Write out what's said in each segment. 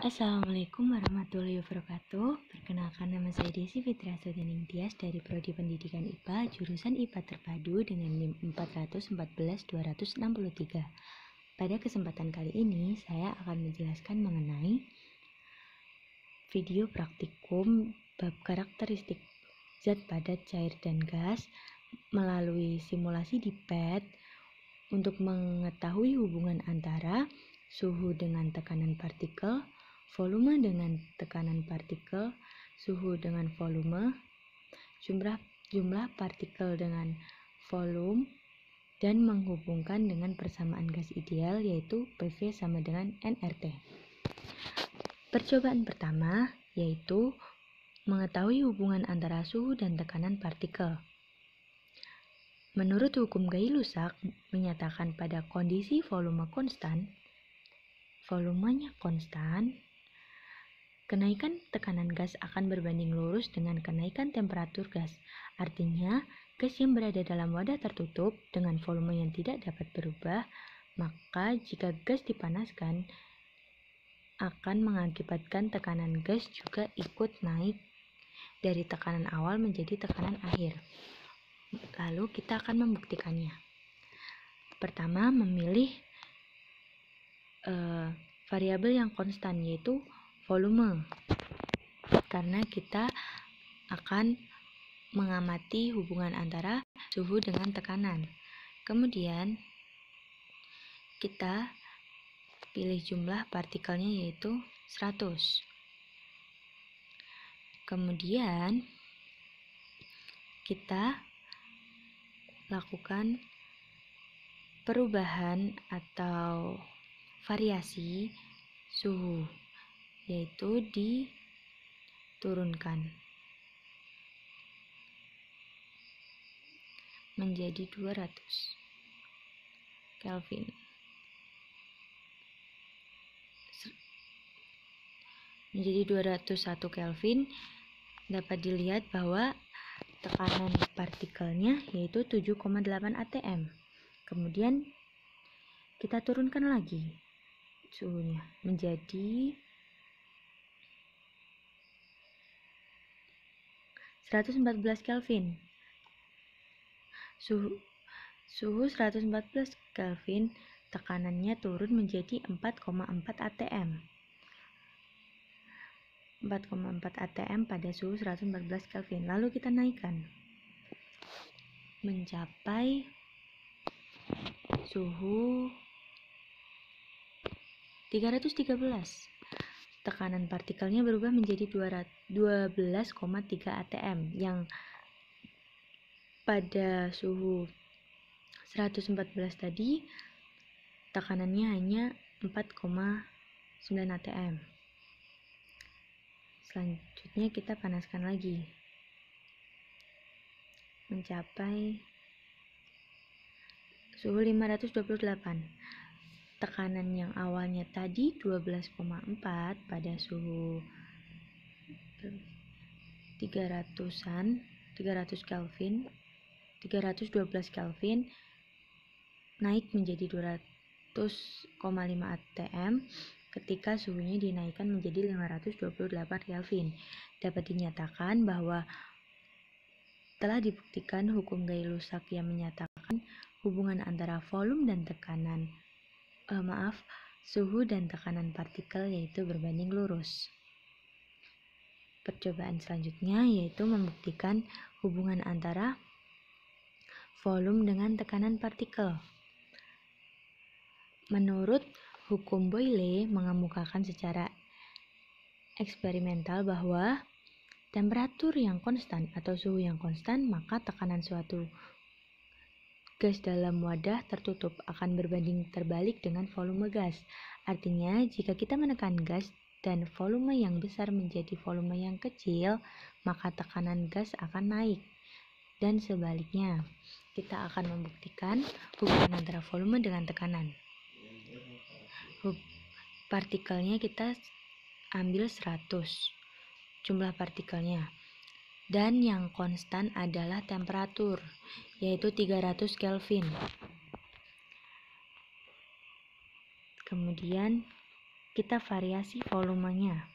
Assalamualaikum warahmatullahi wabarakatuh. Perkenalkan, nama saya Desi Fitria Sudaning Tias dari Prodi Pendidikan IPA, jurusan IPA Terpadu dengan NIM 414-263. Pada kesempatan kali ini, saya akan menjelaskan mengenai video praktikum bab karakteristik zat padat, cair, dan gas melalui simulasi di PET untuk mengetahui hubungan antara suhu dengan tekanan partikel, volume dengan tekanan partikel, suhu dengan volume, jumlah partikel dengan volume, dan menghubungkan dengan persamaan gas ideal yaitu PV sama dengan nRT. Percobaan pertama yaitu mengetahui hubungan antara suhu dan tekanan partikel. Menurut hukum Gay-Lussac menyatakan pada kondisi volumenya konstan, kenaikan tekanan gas akan berbanding lurus dengan kenaikan temperatur gas. Artinya, gas yang berada dalam wadah tertutup dengan volume yang tidak dapat berubah, maka jika gas dipanaskan, akan mengakibatkan tekanan gas juga ikut naik dari tekanan awal menjadi tekanan akhir. Lalu kita akan membuktikannya. Pertama, memilih variabel yang konstan yaitu volume, karena kita akan mengamati hubungan antara suhu dengan tekanan. Kemudian kita pilih jumlah partikelnya yaitu 100. Kemudian kita lakukan perubahan atau variasi suhu, yaitu diturunkan menjadi 200 Kelvin. Menjadi 201 Kelvin, dapat dilihat bahwa tekanan partikelnya yaitu 7,8 atm. Kemudian kita turunkan lagi suhunya menjadi 114 Kelvin. Suhu 114 Kelvin, tekanannya turun menjadi 4,4 atm. 4,4 atm pada suhu 114 Kelvin. Lalu kita naikkan mencapai suhu 313. Tekanan partikelnya berubah menjadi 12,3 atm, yang pada suhu 114 tadi tekanannya hanya 4,9 atm. Selanjutnya kita panaskan lagi mencapai suhu 528. Tekanan yang awalnya tadi 12,4 pada suhu 300 Kelvin, 312 Kelvin naik menjadi 200,5 atm ketika suhunya dinaikkan menjadi 528 Kelvin. Dapat dinyatakan bahwa telah dibuktikan hukum Gay-Lussac yang menyatakan hubungan antara volume dan suhu dan tekanan partikel yaitu berbanding lurus. Percobaan selanjutnya yaitu membuktikan hubungan antara volume dengan tekanan partikel. Menurut hukum Boyle mengemukakan secara eksperimental bahwa temperatur yang konstan atau suhu yang konstan, maka tekanan suatu gas dalam wadah tertutup akan berbanding terbalik dengan volume gas. Artinya, jika kita menekan gas dan volume yang besar menjadi volume yang kecil, maka tekanan gas akan naik. Dan sebaliknya, kita akan membuktikan hubungan antara volume dengan tekanan. Partikelnya kita ambil 100 jumlah partikelnya, dan yang konstan adalah temperatur yaitu 300 Kelvin. Kemudian kita variasi volumenya.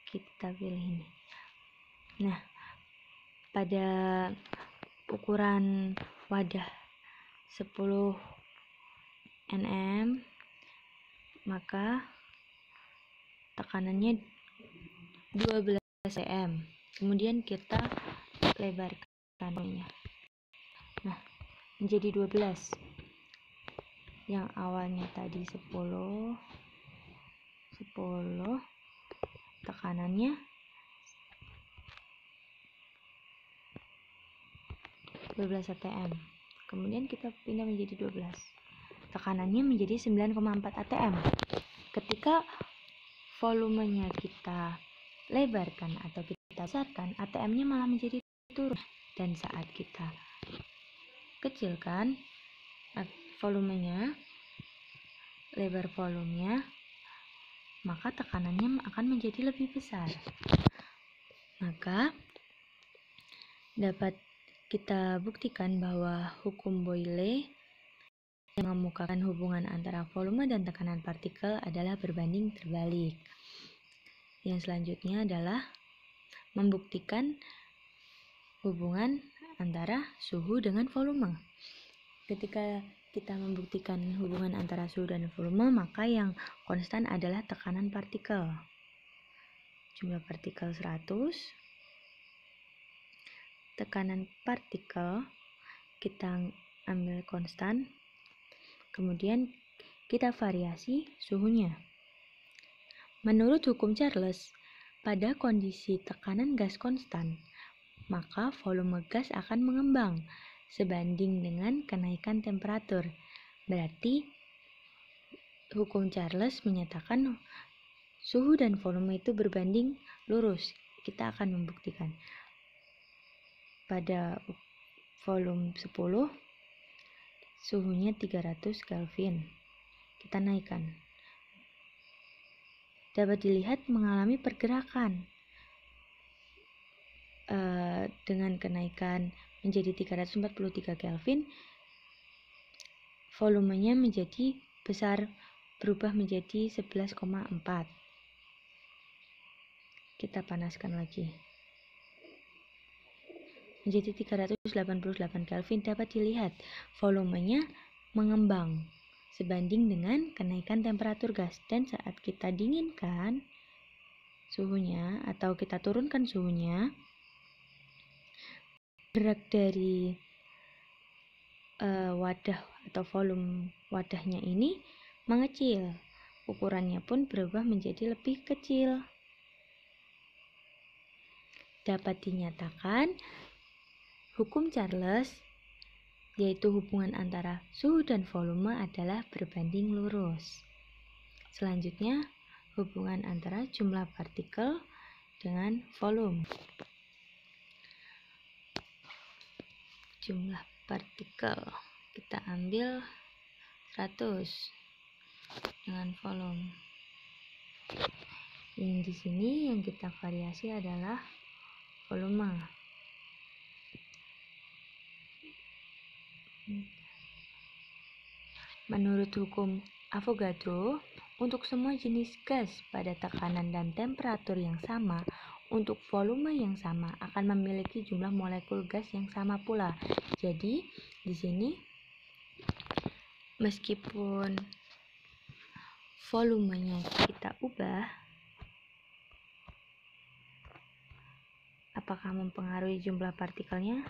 Kita pilih ini. Nah, pada ukuran wadah 10 nm, maka tekanannya 12 cm. Kemudian kita lebarkannya. Nah, menjadi 12. Yang awalnya tadi 10, tekanannya 12 atm. Kemudian kita pindah menjadi 12. Tekanannya menjadi 9,4 atm. Ketika volumenya kita lebarkan atau kita besarkan, atm-nya malah menjadi turun. Dan saat kita kecilkan volumenya, lebar volumenya, maka tekanannya akan menjadi lebih besar. Maka dapat kita buktikan bahwa hukum Boyle yang mengemukakan hubungan antara volume dan tekanan partikel adalah berbanding terbalik. Yang selanjutnya adalah membuktikan hubungan antara suhu dengan volume. Ketika kita membuktikan hubungan antara suhu dan volume, maka yang konstan adalah tekanan partikel. Jumlah partikel 100. Tekanan partikel kita ambil konstan. Kemudian kita variasi suhunya. Menurut hukum Charles, pada kondisi tekanan gas konstan, maka volume gas akan mengembang sebanding dengan kenaikan temperatur. Berarti hukum Charles menyatakan suhu dan volume itu berbanding lurus. Kita akan membuktikan. Pada volume 10, suhunya 300 Kelvin. Kita naikkan. Dapat dilihat mengalami pergerakan dengan kenaikan menjadi 343 Kelvin, volumenya menjadi besar, berubah menjadi 11,4. Kita panaskan lagi. Menjadi 388 Kelvin. Dapat dilihat volumenya mengembang sebanding dengan kenaikan temperatur gas. Dan saat kita dinginkan suhunya atau kita turunkan suhunya, gerak dari wadah atau volume wadahnya ini mengecil. Ukurannya pun berubah menjadi lebih kecil. Dapat dinyatakan hukum Charles, yaitu hubungan antara suhu dan volume adalah berbanding lurus. Selanjutnya, hubungan antara jumlah partikel dengan volume. Jumlah partikel kita ambil 100 dengan volume. Yang di sini yang kita variasi adalah volume. Menurut hukum Avogadro, untuk semua jenis gas pada tekanan dan temperatur yang sama, untuk volume yang sama akan memiliki jumlah molekul gas yang sama pula. Jadi, di sini meskipun volumenya kita ubah, apakah mempengaruhi jumlah partikelnya?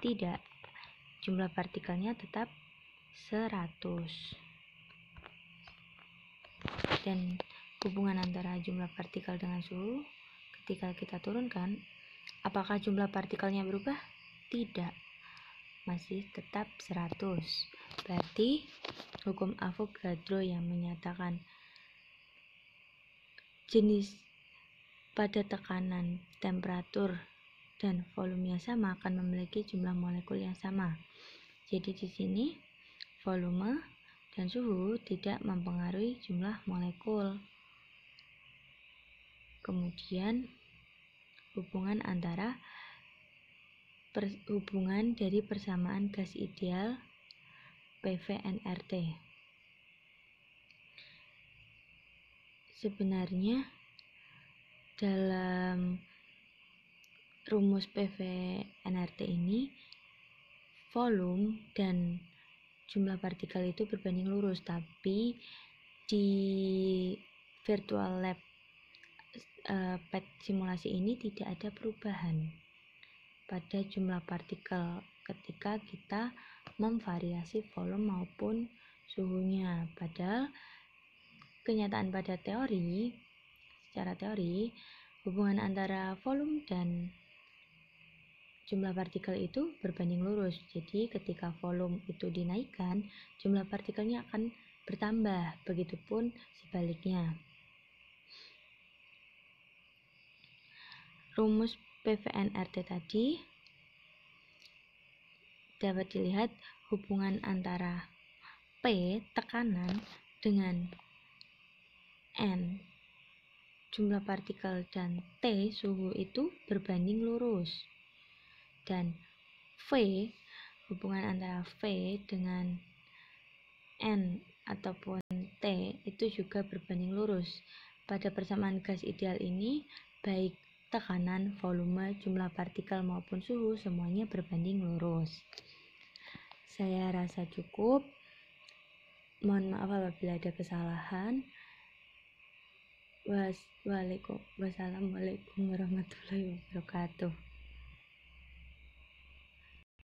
Tidak. Jumlah partikelnya tetap 100. Dan hubungan antara jumlah partikel dengan suhu ketika kita turunkan, apakah jumlah partikelnya berubah? Tidak, masih tetap 100. Berarti hukum Avogadro yang menyatakan jenis pada tekanan, temperatur, dan volumenya sama akan memiliki jumlah molekul yang sama. Jadi di sini volume dan suhu tidak mempengaruhi jumlah molekul. Kemudian hubungan antara hubungan dari persamaan gas ideal PV-nRT. Sebenarnya dalam rumus PV-nRT ini volume dan jumlah partikel itu berbanding lurus, tapi di virtual lab PET simulasi ini tidak ada perubahan pada jumlah partikel ketika kita memvariasi volume maupun suhunya. Padahal kenyataan pada secara teori, hubungan antara volume dan jumlah partikel itu berbanding lurus. Jadi ketika volume itu dinaikkan, jumlah partikelnya akan bertambah, begitupun sebaliknya. Rumus PV-nRT tadi dapat dilihat hubungan antara P tekanan dengan N jumlah partikel dan T suhu itu berbanding lurus, dan V hubungan antara V dengan N ataupun T itu juga berbanding lurus. Pada persamaan gas ideal ini, baik tekanan, volume, jumlah partikel maupun suhu semuanya berbanding lurus. Saya rasa cukup. Mohon maaf apabila ada kesalahan. Wassalamualaikum warahmatullahi wabarakatuh.